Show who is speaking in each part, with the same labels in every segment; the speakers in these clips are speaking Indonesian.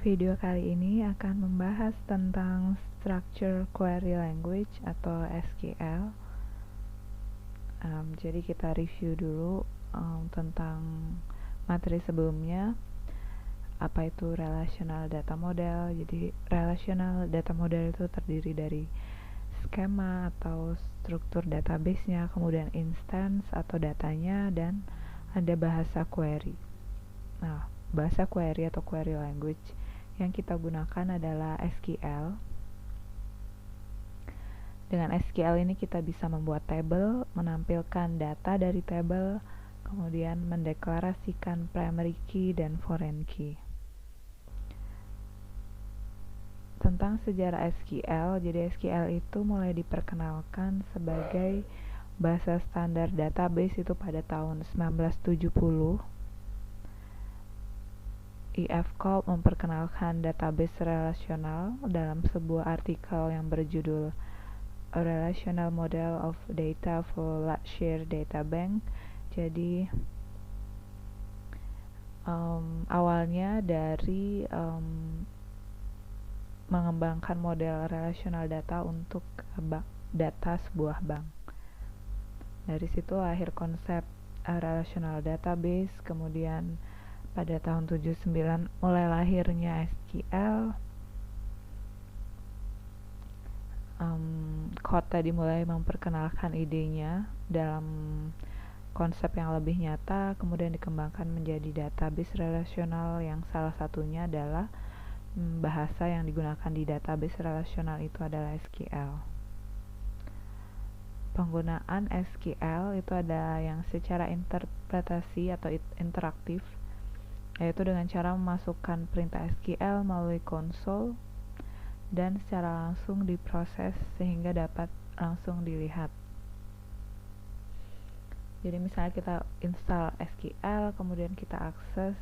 Speaker 1: Video kali ini akan membahas tentang Structure Query Language atau SQL. Jadi kita review dulu tentang materi sebelumnya. Apa itu Relational Data Model? Jadi Relational Data Model itu terdiri dari skema atau struktur database-nya, kemudian instance atau datanya, dan ada bahasa query. Nah, bahasa query atau query language yang kita gunakan adalah SQL. Dengan SQL ini kita bisa membuat table, menampilkan data dari table, kemudian mendeklarasikan primary key dan foreign key. Tentang sejarah SQL, jadi SQL itu mulai diperkenalkan sebagai bahasa standar database itu pada tahun 1970. E.F. Cobb memperkenalkan database relasional dalam sebuah artikel yang berjudul A Relational Model of Data for Large Data Bank. Jadi awalnya dari mengembangkan model relational data untuk data sebuah bank. Dari situ lahir konsep relational database, kemudian pada tahun 79 mulai lahirnya SQL. Codd tadi mulai memperkenalkan idenya dalam konsep yang lebih nyata, kemudian dikembangkan menjadi database relasional yang salah satunya adalah bahasa yang digunakan di database relasional itu adalah SQL. Penggunaan SQL itu ada yang secara interpretasi atau interaktif, yaitu dengan cara memasukkan perintah SQL melalui konsol dan secara langsung diproses sehingga dapat langsung dilihat. Jadi misalnya kita install SQL, kemudian kita akses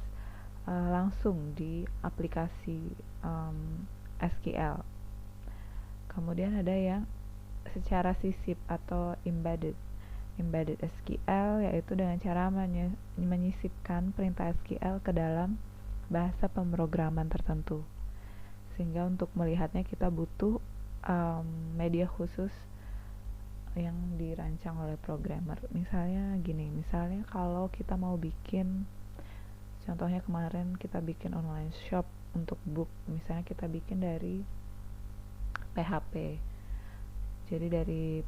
Speaker 1: langsung di aplikasi SQL. Kemudian ada yang secara sisip atau embedded SQL, yaitu dengan cara menyisipkan perintah SQL ke dalam bahasa pemrograman tertentu, sehingga untuk melihatnya kita butuh media khusus yang dirancang oleh programmer. Misalnya kalau kita mau bikin, contohnya kemarin kita bikin online shop untuk book, misalnya kita bikin dari PHP. Jadi dari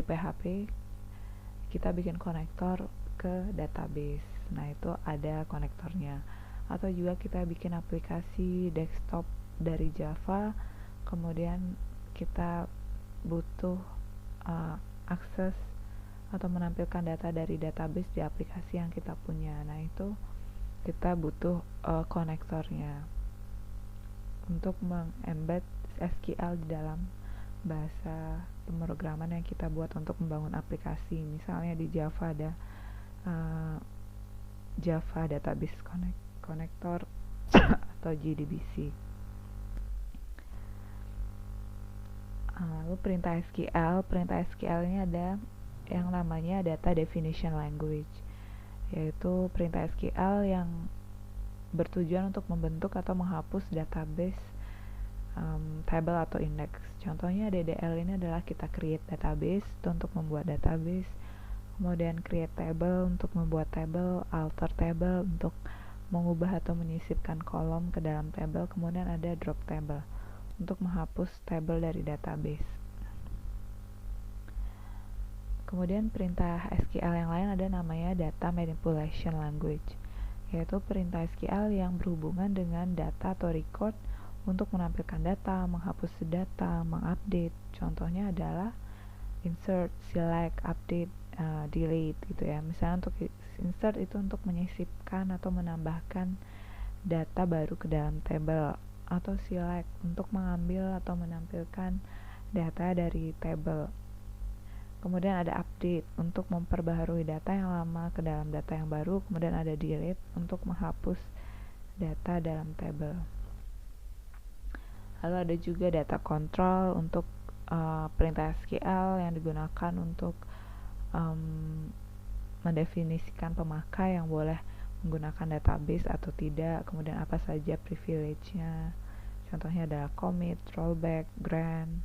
Speaker 1: PHP kita bikin konektor ke database. Nah, itu ada konektornya. Atau juga kita bikin aplikasi desktop dari Java, kemudian kita butuh akses atau menampilkan data dari database di aplikasi yang kita punya. Nah, itu kita butuh konektornya untuk mengembed SQL di dalam bahasa pemrograman yang kita buat untuk membangun aplikasi. Misalnya di Java ada Java Database Connector atau JDBC. Lalu perintah SQL ini ada yang namanya Data Definition Language, yaitu perintah SQL yang bertujuan untuk membentuk atau menghapus database table atau index. Contohnya DDL ini adalah kita create database untuk membuat database, kemudian create table untuk membuat table, alter table untuk mengubah atau menyisipkan kolom ke dalam table, kemudian ada drop table untuk menghapus table dari database. Kemudian perintah SQL yang lain ada namanya Data Manipulation Language, yaitu perintah SQL yang berhubungan dengan data atau record untuk menampilkan data, menghapus data, mengupdate. Contohnya adalah insert, select, update, delete gitu ya. Misalnya untuk insert itu untuk menyisipkan atau menambahkan data baru ke dalam table, atau select untuk mengambil atau menampilkan data dari table. Kemudian ada update untuk memperbaharui data yang lama ke dalam data yang baru. Kemudian ada delete untuk menghapus data dalam table. Lalu ada juga data control untuk perintah SQL yang digunakan untuk mendefinisikan pemakai yang boleh menggunakan database atau tidak, kemudian apa saja privilege-nya. Contohnya adalah commit, rollback, grant.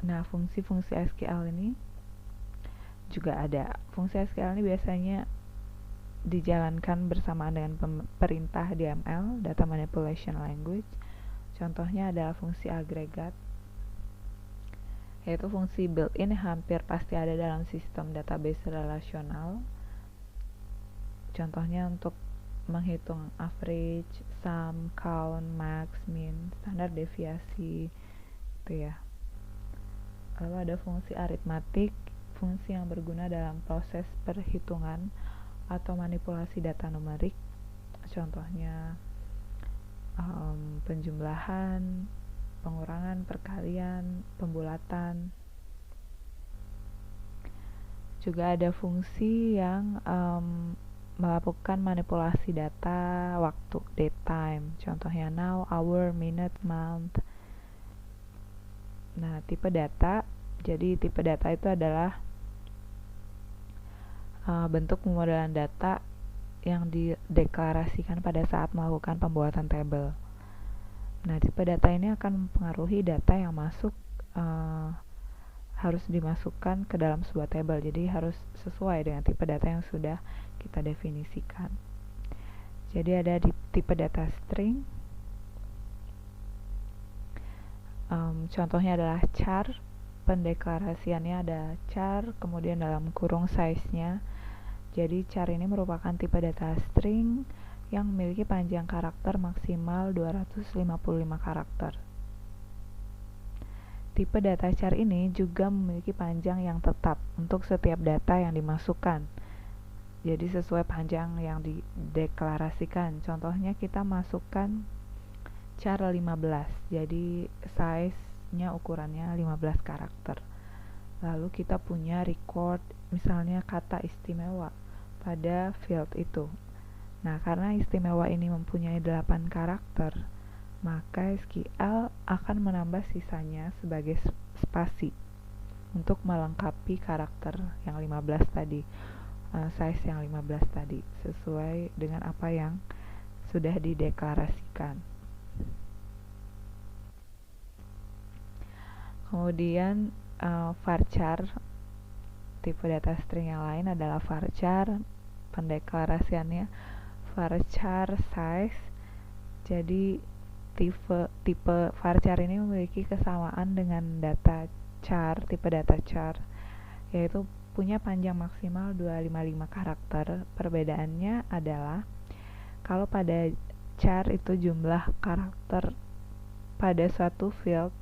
Speaker 1: Nah, fungsi-fungsi SQL ini juga ada. Fungsi SQL ini biasanya dijalankan bersamaan dengan perintah DML, Data Manipulation Language. Contohnya adalah fungsi agregat, yaitu fungsi built-in hampir pasti ada dalam sistem database relasional. Contohnya untuk menghitung average, sum, count, max, min, standar deviasi, gitu ya. Lalu ada fungsi aritmatik, fungsi yang berguna dalam proses perhitungan atau manipulasi data numerik. Contohnya penjumlahan, pengurangan, perkalian, pembulatan. Juga ada fungsi yang melakukan manipulasi data waktu, date time. Contohnya now, hour, minute, month. Nah, tipe data. Jadi tipe data itu adalah bentuk pemodelan data yang dideklarasikan pada saat melakukan pembuatan tabel. Nah, tipe data ini akan mempengaruhi data yang masuk harus dimasukkan ke dalam sebuah tabel. Jadi harus sesuai dengan tipe data yang sudah kita definisikan. Jadi ada di tipe data string. Contohnya adalah char. Pendeklarasiannya ada char, kemudian dalam kurung size-nya. Jadi char ini merupakan tipe data string yang memiliki panjang karakter maksimal 255 karakter. Tipe data char ini juga memiliki panjang yang tetap untuk setiap data yang dimasukkan. Jadi sesuai panjang yang dideklarasikan. Contohnya kita masukkan char 15. Jadi size-nya ukurannya 15 karakter. Lalu kita punya record misalnya kata istimewa pada field itu. Nah, karena istimewa ini mempunyai 8 karakter, maka SQL akan menambah sisanya sebagai spasi untuk melengkapi karakter yang 15 tadi, size yang 15 tadi, sesuai dengan apa yang sudah dideklarasikan. Kemudian varchar, tipe data string yang lain adalah varchar. Pendeklarasiannya varchar size. Jadi tipe varchar ini memiliki kesamaan dengan data char, tipe data char, yaitu punya panjang maksimal 255 karakter. Perbedaannya adalah kalau pada char itu jumlah karakter pada suatu field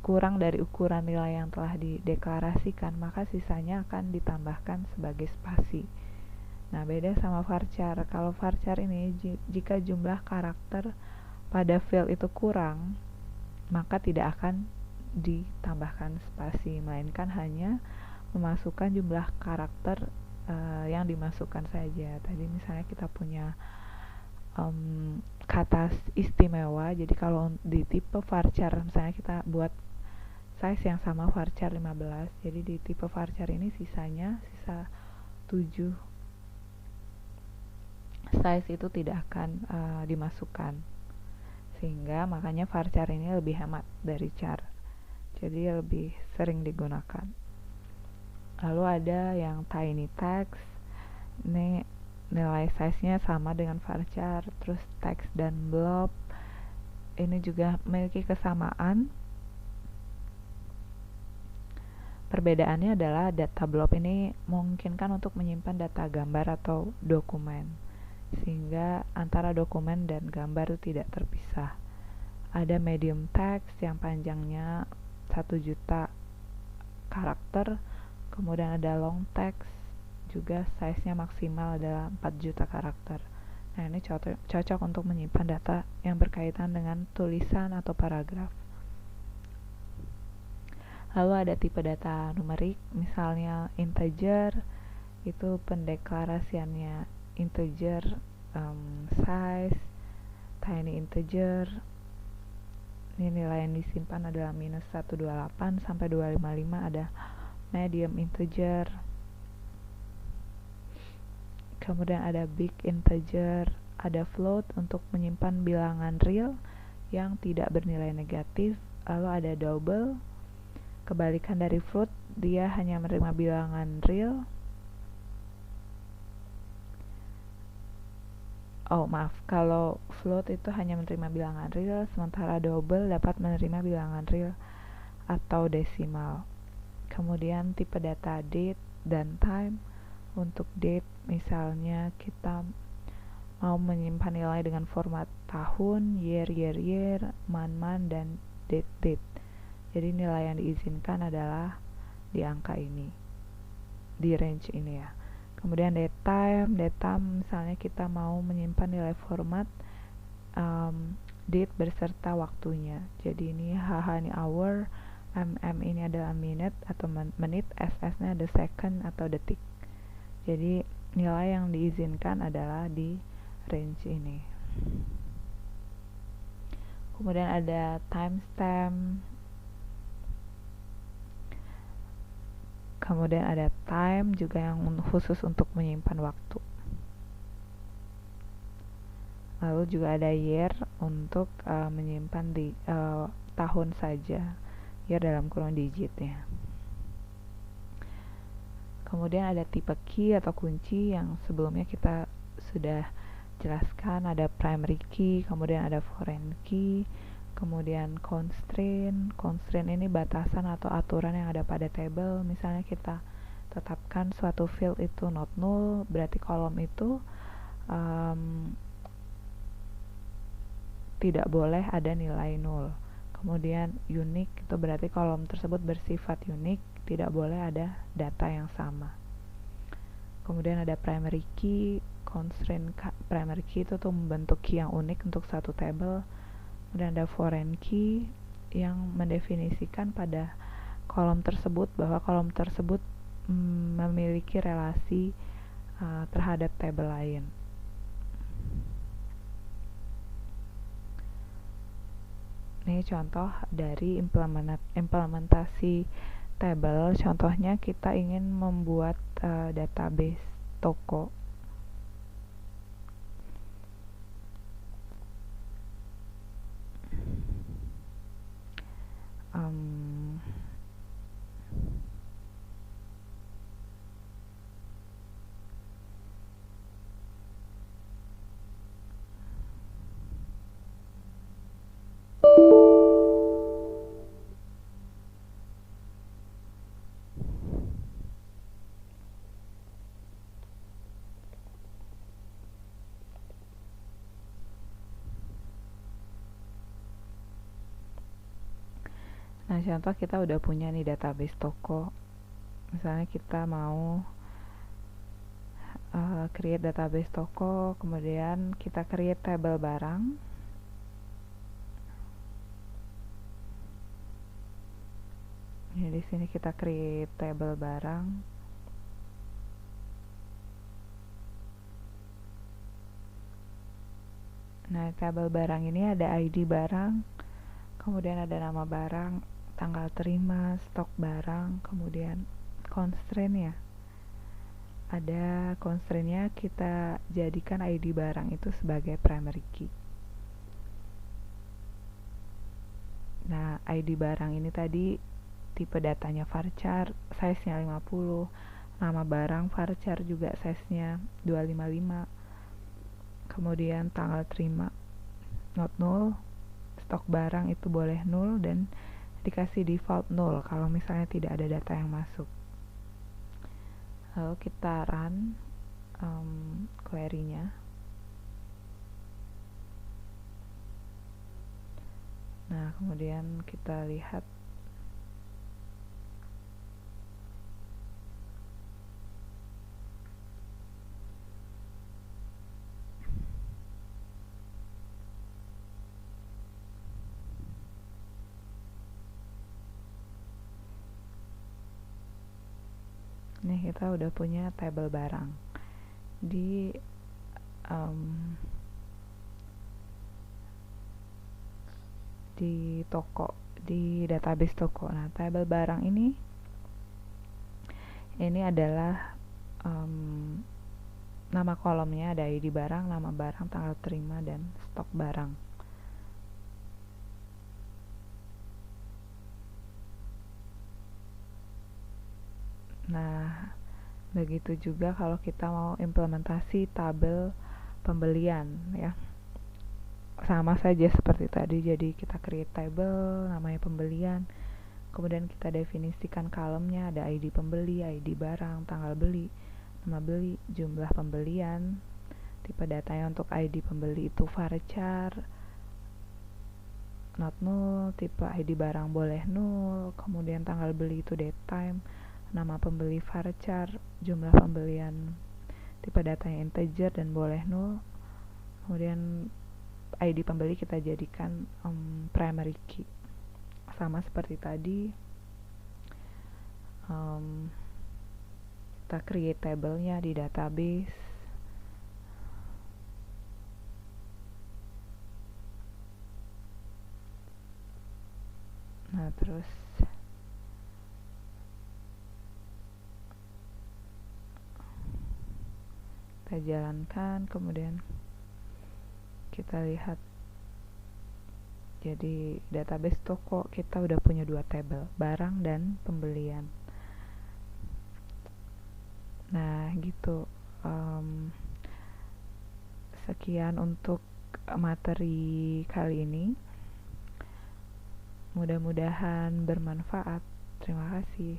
Speaker 1: kurang dari ukuran nilai yang telah dideklarasikan, maka sisanya akan ditambahkan sebagai spasi. Nah, beda sama varchar. Kalau varchar ini jika jumlah karakter pada field itu kurang, maka tidak akan ditambahkan spasi, melainkan hanya memasukkan jumlah karakter yang dimasukkan saja. Tadi misalnya kita punya kata istimewa, jadi kalau di tipe varchar misalnya kita buat size yang sama varchar 15, jadi di tipe varchar ini sisa 7 size itu tidak akan dimasukkan, sehingga makanya varchar ini lebih hemat dari char, jadi lebih sering digunakan. Lalu ada yang tiny text, ini nilai size-nya sama dengan varchar. Terus text dan blob ini juga memiliki kesamaan. Perbedaannya adalah data blob ini memungkinkan untuk menyimpan data gambar atau dokumen, sehingga antara dokumen dan gambar itu tidak terpisah. Ada medium text yang panjangnya 1 juta karakter, kemudian ada long text juga size-nya maksimal adalah 4 juta karakter. Nah, ini cocok untuk menyimpan data yang berkaitan dengan tulisan atau paragraf. Lalu ada tipe data numerik, misalnya integer, itu pendeklarasiannya integer size, tiny integer. Ini nilai yang disimpan adalah minus 128 sampai 255. Ada medium integer. kemudian ada big integer, ada float untuk menyimpan bilangan real yang tidak bernilai negatif, lalu ada double, kebalikan dari float, dia hanya menerima bilangan real. Kalau float itu hanya menerima bilangan real, sementara double dapat menerima bilangan real atau desimal. Kemudian tipe data date dan time. Untuk date, misalnya kita mau menyimpan nilai dengan format tahun, year, month, dan date. Jadi nilai yang diizinkan adalah di angka ini, di range ini ya. Kemudian date time misalnya kita mau menyimpan nilai format date berserta waktunya. Jadi ini HH ini hour, MM ini adalah minute atau menit, SS-nya ada second atau detik. Jadi nilai yang diizinkan adalah di range ini. Kemudian ada timestamp, kemudian ada time juga yang khusus untuk menyimpan waktu. Lalu juga ada year untuk menyimpan di tahun saja, year dalam kurung digitnya. Kemudian ada tipe key atau kunci yang sebelumnya kita sudah jelaskan, ada primary key, kemudian ada foreign key, kemudian constraint ini batasan atau aturan yang ada pada table. Misalnya kita tetapkan suatu field itu not null, berarti kolom itu tidak boleh ada nilai null. Kemudian unique itu berarti kolom tersebut bersifat unik, tidak boleh ada data yang sama. Kemudian ada primary key, constraint primary key itu tuh membentuk key yang unik untuk satu table. Kemudian ada foreign key yang mendefinisikan pada kolom tersebut bahwa kolom tersebut memiliki relasi terhadap table lain. Ini contoh dari implementasi table. Contohnya kita ingin membuat database toko. Nah, contoh kita udah punya nih database toko. Misalnya kita mau create database toko, kemudian kita create table barang. Ini di sini kita create table barang. Nah, table barang ini ada ID barang, kemudian ada nama barang, tanggal terima, stok barang, kemudian constraint ya. Ada constraint-nya, kita jadikan ID barang itu sebagai primary key. Nah, ID barang ini tadi tipe datanya varchar, size-nya 50, nama barang varchar juga size-nya 255, kemudian tanggal terima not null, stok barang itu boleh null dan dikasih default null kalau misalnya tidak ada data yang masuk. Lalu kita run query-nya. Nah, kemudian kita lihat nih, kita udah punya table barang di toko, di database toko. Nah, table barang ini adalah nama kolomnya ada ID barang, nama barang, tanggal terima, dan stok barang. Nah, begitu juga kalau kita mau implementasi tabel pembelian ya. Sama saja seperti tadi, jadi kita create table, namanya pembelian, kemudian kita definisikan kolomnya, ada ID pembeli, ID barang, tanggal beli, nama beli, jumlah pembelian, tipe datanya untuk ID pembeli itu varchar, not null, tipe ID barang boleh null, kemudian tanggal beli itu date time, nama pembeli varchar, jumlah pembelian tipe datanya integer dan boleh null, kemudian ID pembeli kita jadikan primary key. Sama seperti tadi, kita create tabelnya di database. Nah, terus kita jalankan, kemudian kita lihat, jadi database toko kita udah punya 2 tabel, barang dan pembelian. Nah gitu, sekian untuk materi kali ini, mudah-mudahan bermanfaat. Terima kasih.